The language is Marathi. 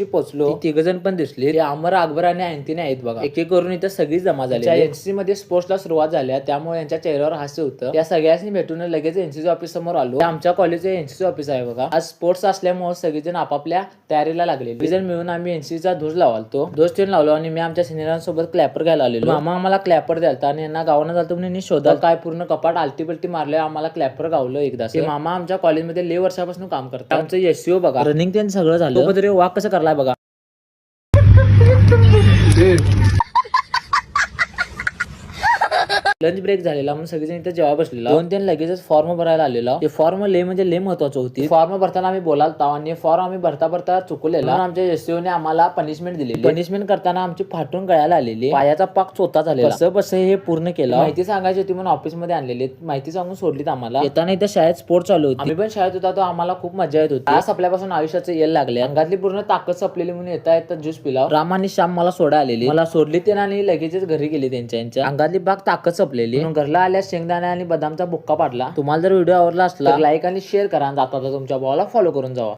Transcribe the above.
पोहोचलो, तिघ जण पण दिसले. ते अमर, अकबर आणि अँथनी आहेत बघा. एक एक करून इथं सगळी जमा झाली. एनसीसी मध्ये स्पोर्ट्सला सुरुवात झाल्या, त्यामुळे यांच्या चेहऱ्यावर हास्य होतं. त्या सगळ्यांनी भेटून लगेच एनसीसी ऑफिस समोर आलो. आमच्या कॉलेजचे एनसीसी ऑफिस आहे बघा. आज स्पोर्ट्स असल्यामुळे सगळेजण आपापल्या तयारीला लागले. सगळेजण मिळून आम्ही एनसीसीचा ध्वज लावतो. ध्वज ठेवून लावलो आणि मी आमच्या सिनियरांसोबत क्लॅपर घ्यायला आलेलो. मामा आम्हाला क्लॅपर द्यालता आणि यांना गावानं झालं म्हणून शोधा काय पूर्ण कपाट आलटी पलटी मारले. आम्हाला क्लॅपर गावलं एकदा. मामा आमच्या कॉलेजमध्ये लय वर्षापासून काम करतात. आमचं एससीओ बघा, रनिंग त्यांनी सगळं झालं. वाक कसं करलाय बघा. लंच ब्रेक झालेला म्हणून सगळेजण इथे जेव्हा बसलेला. 2-3 लगेचच फॉर्म भरायला आलेला. ते फॉर्म लय म्हणजे लय महत्वाचं होती. फॉर्म भरताना आम्ही बोलालता आणि फॉर्म आम्ही भरता चुकलेला. आमच्या एससीओने आम्हाला पनिशमेंट दिलेली. पनिशमेंट करताना आमची फाटून गळ्याला आलेली, पायाचा पाक चोथा झालेला. कसं हे पूर्ण केलं. माहिती सांगायची होती म्हणून ऑफिस मध्ये आणलेली. माहिती सांगून सोडलीत आम्हाला. येताना इथं शाळेत स्पोर्ट चालू होती. आम्ही पण शाळेत होता, तो आम्हाला खूप मजा येत होती. आज आपल्यापासून आयुष्याचं येल लागले. अंगातली पूर्ण ताकद संपलेली म्हणून येता ज्यूस पिला. राम आणि श्याम मला सोडा आलेली. मला सोडली ते आणि लगेचच घरी गेली. त्यांच्या अंगातली बाग ताकद संपलेली. घरला आल्या शेंगदाणे आणि बदामचा बुक्का पाडला. तुम्हाला जर व्हिडिओ आवडला असला तर लाईक आणि शेअर करा. जाता तुमच्या भावाला फॉलो करून जावा.